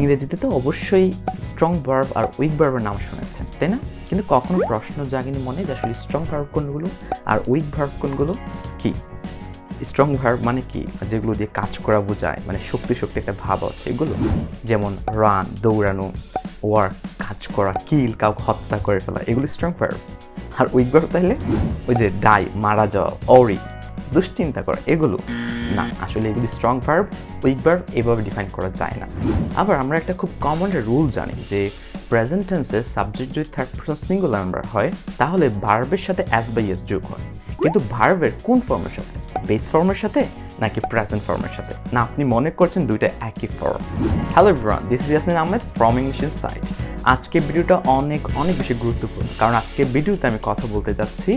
ইংরেজিতে তো অবশ্যই স্ট্রং ভার্ব আর উইক ভার্বের নাম শুনেছেন, তাই না? কিন্তু কখনো প্রশ্ন জাগেনি মনে যে আসলে স্ট্রং ভার্ব কোনগুলো আর উইক ভার্ব কোনগুলো কি? স্ট্রং ভার্ব মানে কি? যেগুলো দিয়ে কাজ করা বোঝায়, মানে শক্তি একটা ভাব আছে এগুলো, যেমন রান দৌড়ানো, ওয়ার্ক কাজ করা, কিল কাউকে হত্যা করে ফেলা, এগুলো স্ট্রং ভার্ব। আর উইক ভার্ব তাহলে ওই যে ডাই মারা যাওয়া, অরি দুশ্চিন্তা করা, এগুলো না। আসলে এগুলি স্ট্রং ভার্ব, উইক ভার্ব এভাবে ডিফাইন করা যায় না। আবার আমরা একটা খুব কমন রুল জানি যে প্রেজেন্ট টেন্সে সাবজেক্ট যদি থার্ড পারসন সিঙ্গুলার নাম্বার হয় তাহলে ভার্বের সাথে অ্যাস বাই এস যোগ হয়। কিন্তু ভার্বের কোন ফর্মের সাথে? বেস ফর্মের সাথে নাকি প্রেজেন্ট ফর্মের সাথে? না আপনি মনে করছেন দুইটা একই form. Hello everyone, this is Yasmin Ahmed from English insight. আজকে ভিডিওটা অনেক বেশি গুরুত্বপূর্ণ, কারণ আজকে ভিডিওতে আমি কথা বলতে যাচ্ছি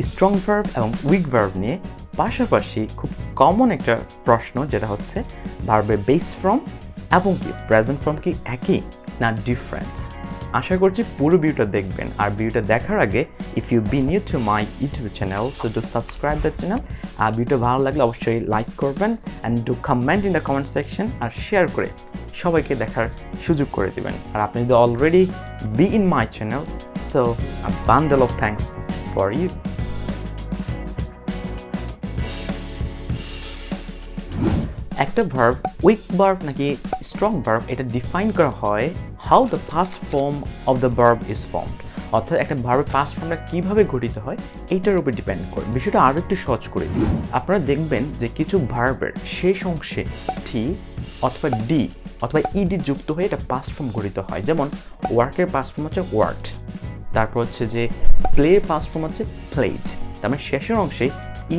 স্ট্রং ভার্ব এবং উইক ভার্ব নিয়ে, পাশাপাশি খুব কমন একটা প্রশ্ন যেটা হচ্ছে ভার্বের বেস ফর্ম এবং কি প্রেজেন্ট ফর্ম কি একই না ডিফারেন্ট। আশা করছি পুরো ভিডিওটা দেখবেন। আর ভিডিওটা দেখার আগে if you be new to my YouTube channel so do subscribe the channel. আর ভিডিওটা ভালো লাগলে অবশ্যই লাইক করবেন and do comment in the comment section, আর শেয়ার করে সবাইকে দেখার সুযোগ করে দিবেন। আর আপনি যদি already be in my channel so a bundle of thanks for you. একটা ভার্ব উইক ভার্ব নাকি স্ট্রং ভার্ব এটা ডিফাইন করা হয় how the past form of the verb is formed, অর্থাৎ একটা ভার্বের পাস্ট ফর্মটা কীভাবে গঠিত হয় এইটার উপর ডিপেন্ড করে। বিষয়টা আরও একটু সহজ করে দিই। আপনারা দেখবেন যে কিছু ভার্বের শেষ অংশে টি অথবা ডি অথবা ইডি যুক্ত হয়ে এটা পাস্ট ফর্ম গঠিত হয়। যেমন ওয়ার্কের পাস্ট ফর্ম হচ্ছে ওয়ার্কড, তারপর হচ্ছে যে প্লে পাস্ট ফর্ম হচ্ছে প্লেড, তার মানে শেষের অংশে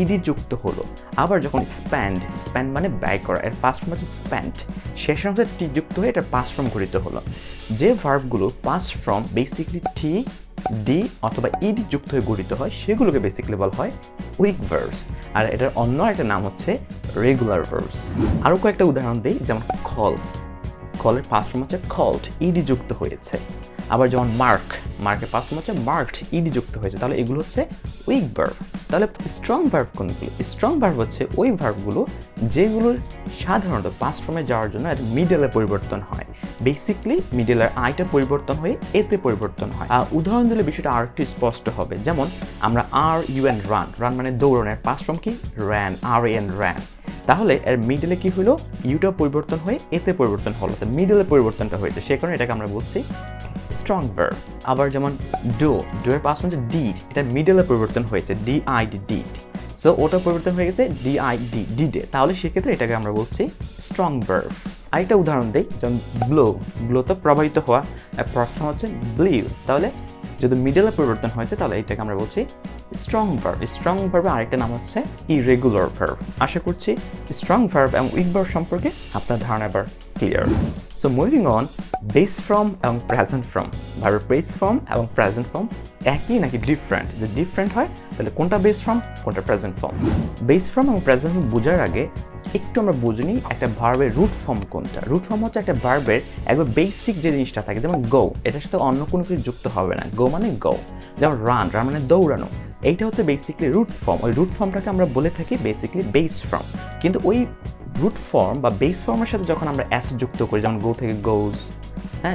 ইডি যুক্ত হলো। আবার যখন স্প্যান্ড মানে ব্যয় করা, এর পাস্ট ফর্ম হচ্ছে স্প্যান্ড, শেষের অংশে টি যুক্ত হয়ে এটা পাস্ট ফর্ম গঠিত হলো। যে ভার্বগুলো past form basically T D অথবা ইডি যুক্ত হয়ে গঠিত হয় সেগুলোকে বেসিক্যালি বলা হয় উইক ভার্বস। আর এটার অন্য একটা নাম হচ্ছে রেগুলার ভার্বস। আরও কয়েকটা উদাহরণ দিই, যেমন কলের পাস্ট ফর্ম হচ্ছে কল্ড, ইডি যুক্ত হয়েছে। আবার যেমন মার্কের পাস্ট ফর্ম হচ্ছে মার্কড, ইডি যুক্ত হয়েছে, তাহলে এগুলো হচ্ছে উইক ভার্ব। তাহলে স্ট্রং ভার্ব কোনগুলো? স্ট্রং ভার্ব হচ্ছে ওই ভার্বগুলো যেগুলোর সাধারণত পাস্ট ফর্মে যাওয়ার জন্য একটা মিডলে পরিবর্তন হয়। বেসিক্যালি মিডলের আইটা পরিবর্তন হয়ে এতে পরিবর্তন হয়। উদাহরণ দিলে বিষয়টা আর একটু স্পষ্ট হবে। যেমন আমরা RUN রান মানে দৌড়ানোর পাস্ট ফর্ম কি? Ran, RAN ran. তাহলে এর মিডলে কি হলো? ইউটা পরিবর্তন হয়ে এতে পরিবর্তন হলো, তো মিডলে পরিবর্তনটা হয়েছে, সে কারণে এটাকে আমরা বলছি স্ট্রং ভার্ব। আবার যেমন ডু এর পাস্ট হচ্ছে ডিড, এটা মিডলে পরিবর্তন হয়েছে DID ডিড, সো ওটা পরিবর্তন হয়ে গেছে DID ডিডে, তাহলে সেক্ষেত্রে এটাকে আমরা বলছি স্ট্রং ভার্ব। আরেকটা উদাহরণ দিই, যেমন ব্লো তো প্রবাহিত হওয়া, প্রশ্ন হচ্ছে ব্লিউ, তাহলে যদি মিডলে পরিবর্তন হয়েছে তাহলে এটাকে আমরা বলছি স্ট্রং ভার্ব। স্ট্রং ভার্বের আরেকটা নাম হচ্ছে ইরেগুলার ভার্ব। আশা করছি স্ট্রং ভার্ব এবং উইক ভার্ব সম্পর্কে আপনার ধারণা এবার clear. So moving on, base form এবং প্রেজেন্ট ফর্ম, ভার্বের বেস ফর্ম এবং প্রেজেন্ট ফর্ম একই নাকি ডিফারেন্ট? যদি ডিফারেন্ট হয় তাহলে কোনটা বেস ফর্ম কোনটা প্রেজেন্ট ফর্ম? বেস ফর্ম এবং প্রেজেন্ট ফর্ম বোঝার আগে একটু আমরা বুঝে নিই একটা ভার্বের রুট ফর্ম কোনটা। রুট ফর্ম হচ্ছে একটা ভার্বের একবার বেসিক যে জিনিসটা থাকে, যেমন গো, এটার সাথে অন্য কোনো কিছু যুক্ত হবে না, গো মানে গো। যেমন রান মানে দৌড়ানো, এইটা হচ্ছে বেসিক্যালি রুট ফর্ম। ওই রুট ফর্মটাকে আমরা বলে থাকি বেসিক্যালি বেস ফর্ম। কিন্তু ওই রুট ফর্ম বা বেস ফর্মের সাথে যখন আমরা অ্যাস যুক্ত করি, যেমন গো থেকে গোজ,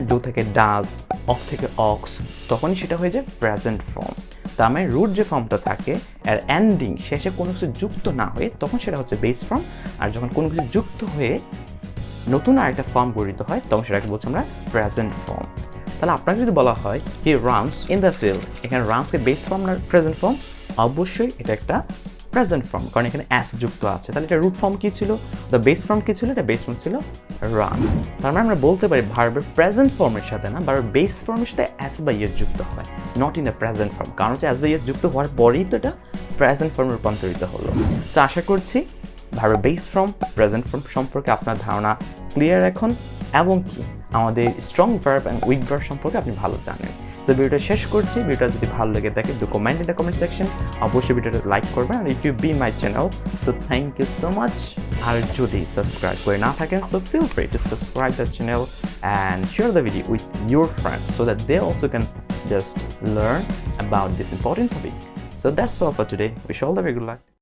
ডু থেকে ডাজ, অক থেকে অক্স, তখনই সেটা হয়ে যায় প্রেজেন্ট ফর্ম। তার মানে রুট যে ফর্মটা থাকে এর এন্ডিং শেষে কোনো কিছু যুক্ত না হয়ে তখন সেটা হচ্ছে বেস ফর্ম। আর যখন কোনো কিছু যুক্ত হয়ে নতুন আরেকটা ফর্ম গঠিত হয় তখন সেটাকে বলছি আমরা প্রেজেন্ট ফর্ম। তাহলে আপনাকে যদি বলা হয় he runs in the field, এখানে রানসকে বেস ফর্ম না প্রেজেন্ট ফর্ম? অবশ্যই এটা একটা প্রেজেন্ট ফর্ম, কারণ এখানে অ্যাস যুক্ত আছে। তাহলে এটা রুট ফর্ম কী ছিল? দ্য বেস ফর্ম কী ছিল? এটা বেস ফর্ম ছিল রান। তার মানে আমরা বলতে পারি ভার্বের প্রেজেন্ট ফর্মের সাথে না, ভার্বের বেস ফর্মের সাথে অ্যাস বাই এস যুক্ত হয়, not in the present form. কারণ হচ্ছে অ্যাস বাই এস যুক্ত হওয়ার পরেই তো এটা প্রেজেন্ট ফর্মে রূপান্তরিত হলো। তো আশা করছি ভার্বের বেস ফর্ম প্রেজেন্ট ফর্ম সম্পর্কে আপনার ধারণা ক্লিয়ার এখন, এবং কি আমাদের স্ট্রং ভার্ব এবং উইক ভার্ব সম্পর্কে আপনি ভালো জানেন। তো ভিডিওটা শেষ করছি। ভিডিওটা যদি ভালো লেগে থাকে do comment in the comment section, অবশ্যই ভিডিওটা লাইক করবেন। আর if you be my channel so thank you so much. আর যদি সাবস্ক্রাইব করে না থাকেন so feel free to subscribe the channel and share the video with your friends so that they also can just learn about this important topic. So that's all for today. Wish you all the very good luck.